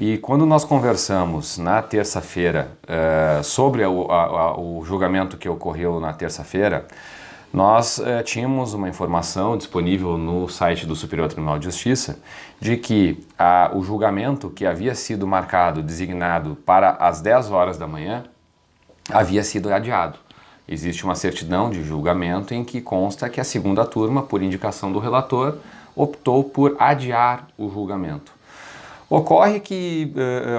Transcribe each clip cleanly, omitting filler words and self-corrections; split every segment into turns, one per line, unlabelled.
E quando nós conversamos na terça-feira sobre o julgamento que ocorreu na terça-feira, nós tínhamos uma informação disponível no site do Superior Tribunal de Justiça de que o julgamento que havia sido marcado, designado para as 10 horas da manhã, havia sido adiado. Existe uma certidão de julgamento em que consta que a segunda turma, por indicação do relator, optou por adiar o julgamento. Ocorre que,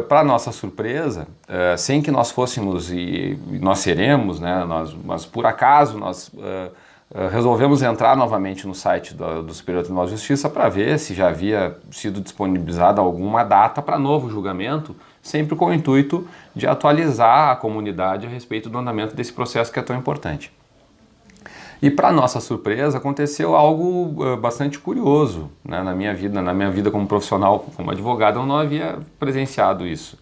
para nossa surpresa, sem que nós fôssemos, e nós seremos, né, mas por acaso nós resolvemos entrar novamente no site do Superior Tribunal de Justiça para ver se já havia sido disponibilizada alguma data para novo julgamento, sempre com o intuito de atualizar a comunidade a respeito do andamento desse processo que é tão importante. E para nossa surpresa aconteceu algo bastante curioso, né, na minha vida como profissional, como advogado, eu não havia presenciado isso.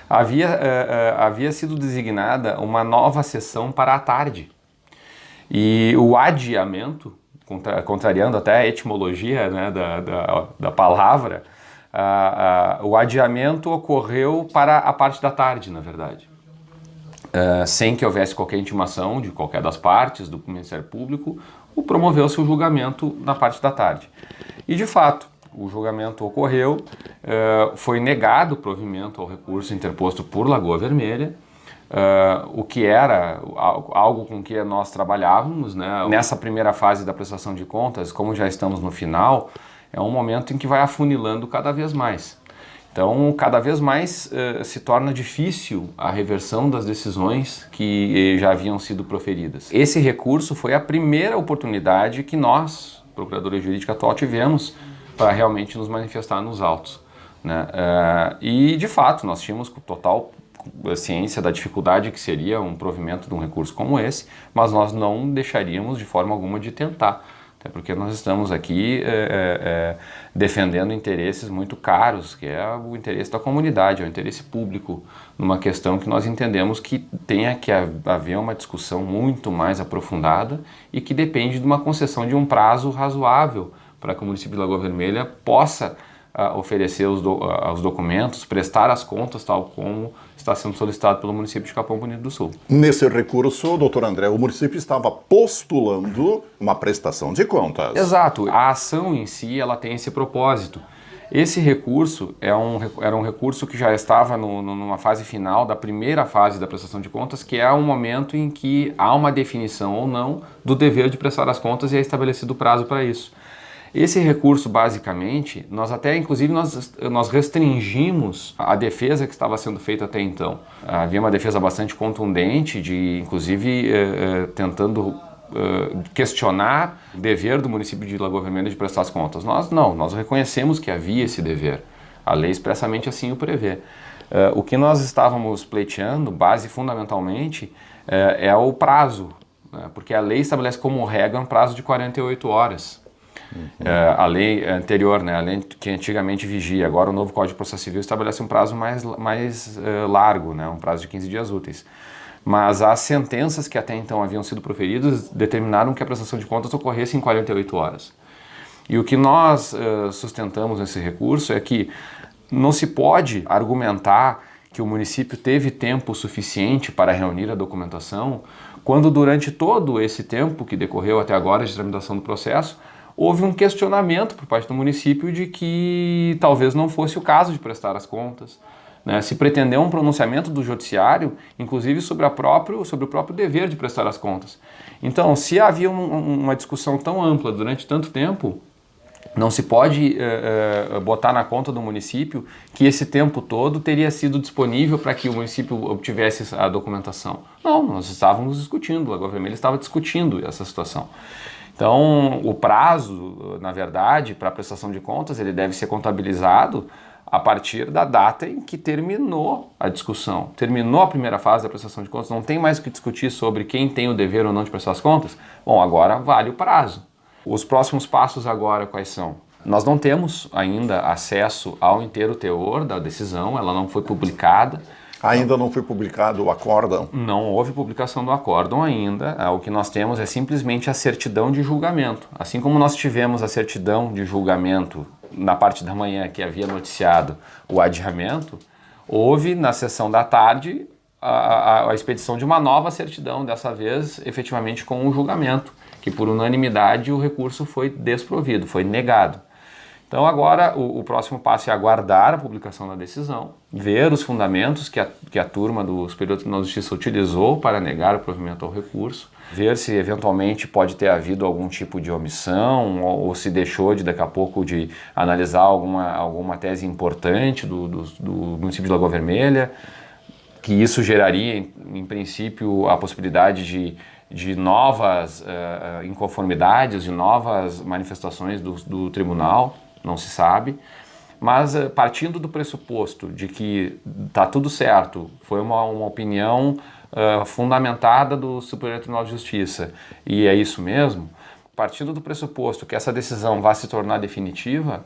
Havia sido designada uma nova sessão para a tarde. E o adiamento, contrariando até a etimologia, né, da palavra, o adiamento ocorreu para a parte da tarde, na verdade. Sem que houvesse qualquer intimação de qualquer das partes do Ministério Público, promoveu-se o julgamento na parte da tarde. E, de fato, o julgamento ocorreu, foi negado o provimento ao recurso interposto por Lagoa Vermelha, o que era algo com que nós trabalhávamos, né? Nessa primeira fase da prestação de contas, como já estamos no final, é um momento em que vai afunilando cada vez mais. Então, cada vez mais se torna difícil a reversão das decisões que já haviam sido proferidas. Esse recurso foi a primeira oportunidade que nós, Procuradoria Jurídica atual, tivemos para realmente nos manifestar nos autos, né? E, de fato, nós tínhamos total ciência da dificuldade que seria um provimento de um recurso como esse, mas nós não deixaríamos de forma alguma de tentar. Até porque nós estamos aqui defendendo interesses muito caros, que é o interesse da comunidade, é o interesse público, numa questão que nós entendemos que tenha que haver uma discussão muito mais aprofundada e que depende de uma concessão de um prazo razoável para que o município de Lagoa Vermelha possa oferecer os documentos, prestar as contas, tal como está sendo solicitado pelo município de Capão Bonito do Sul.
Nesse recurso, doutor André, o município estava postulando uma prestação de contas.
Exato. A ação em si, ela tem esse propósito. Esse recurso era um recurso que já estava numa fase final da primeira fase da prestação de contas, que é um momento em que há uma definição ou não do dever de prestar as contas e é estabelecido o prazo para isso. Esse recurso, basicamente, nós restringimos a defesa que estava sendo feita até então. Havia uma defesa bastante contundente, inclusive tentando questionar o dever do município de Lagoa Vermelha de prestar as contas. Nós reconhecemos que havia esse dever. A lei expressamente assim o prevê. O que nós estávamos pleiteando, base fundamentalmente, é o prazo, né? Porque a lei estabelece como regra um prazo de 48 horas. A lei anterior, né, a lei que antigamente vigia, agora o novo Código de Processo Civil estabelece um prazo mais largo, né, um prazo de 15 dias úteis. Mas as sentenças que até então haviam sido proferidas determinaram que a prestação de contas ocorresse em 48 horas. E o que nós sustentamos nesse recurso é que não se pode argumentar que o município teve tempo suficiente para reunir a documentação quando durante todo esse tempo que decorreu até agora de tramitação do processo, houve um questionamento por parte do município de que talvez não fosse o caso de prestar as contas, né? Se pretendeu um pronunciamento do judiciário, inclusive sobre o próprio dever de prestar as contas. Então, se havia uma discussão tão ampla durante tanto tempo, não se pode botar na conta do município que esse tempo todo teria sido disponível para que o município obtivesse a documentação. Não, nós estávamos discutindo, a Lagoa Vermelha estava discutindo essa situação. Então, o prazo, na verdade, para a prestação de contas, ele deve ser contabilizado a partir da data em que terminou a discussão. Terminou a primeira fase da prestação de contas, não tem mais o que discutir sobre quem tem o dever ou não de prestar as contas. Bom, agora vale o prazo. Os próximos passos agora quais são? Nós não temos ainda acesso ao inteiro teor da decisão, ela não foi publicada.
Ainda não foi publicado o acórdão?
Não houve publicação do acórdão ainda. O que nós temos é simplesmente a certidão de julgamento. Assim como nós tivemos a certidão de julgamento na parte da manhã que havia noticiado o adiamento, houve na sessão da tarde a expedição de uma nova certidão, dessa vez efetivamente com o julgamento, que por unanimidade o recurso foi desprovido, foi negado. Então agora o próximo passo é aguardar a publicação da decisão, ver os fundamentos que a turma do Superior Tribunal de Justiça utilizou para negar o provimento ao recurso, ver se eventualmente pode ter havido algum tipo de omissão ou se deixou daqui a pouco de analisar alguma tese importante do município de Lagoa Vermelha, que isso geraria, em princípio, a possibilidade de novas inconformidades, de novas manifestações do tribunal, não se sabe. Mas partindo do pressuposto de que está tudo certo, foi uma opinião fundamentada do Superior Tribunal de Justiça, e é isso mesmo, partindo do pressuposto que essa decisão vai se tornar definitiva,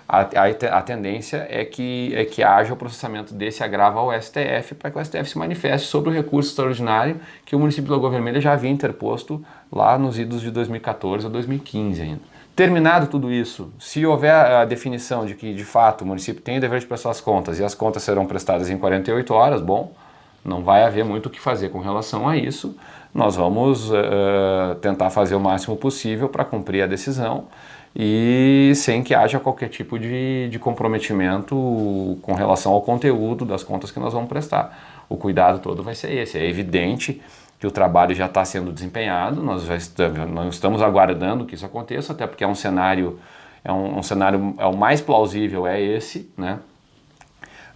a tendência é que haja o processamento desse agravo ao STF, para que o STF se manifeste sobre o recurso extraordinário que o município de Lagoa Vermelha já havia interposto lá nos idos de 2014 a 2015 ainda. Terminado tudo isso, se houver a definição de que, de fato, o município tem o dever de prestar as contas e as contas serão prestadas em 48 horas, bom, não vai haver muito o que fazer com relação a isso. Nós vamos tentar fazer o máximo possível para cumprir a decisão e sem que haja qualquer tipo de comprometimento com relação ao conteúdo das contas que nós vamos prestar. O cuidado todo vai ser esse. É evidente que o trabalho já está sendo desempenhado, nós estamos aguardando que isso aconteça, até porque é um cenário, o mais plausível é esse, né?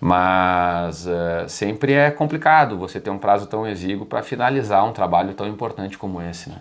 Mas sempre é complicado você ter um prazo tão exíguo para finalizar um trabalho tão importante como esse, né?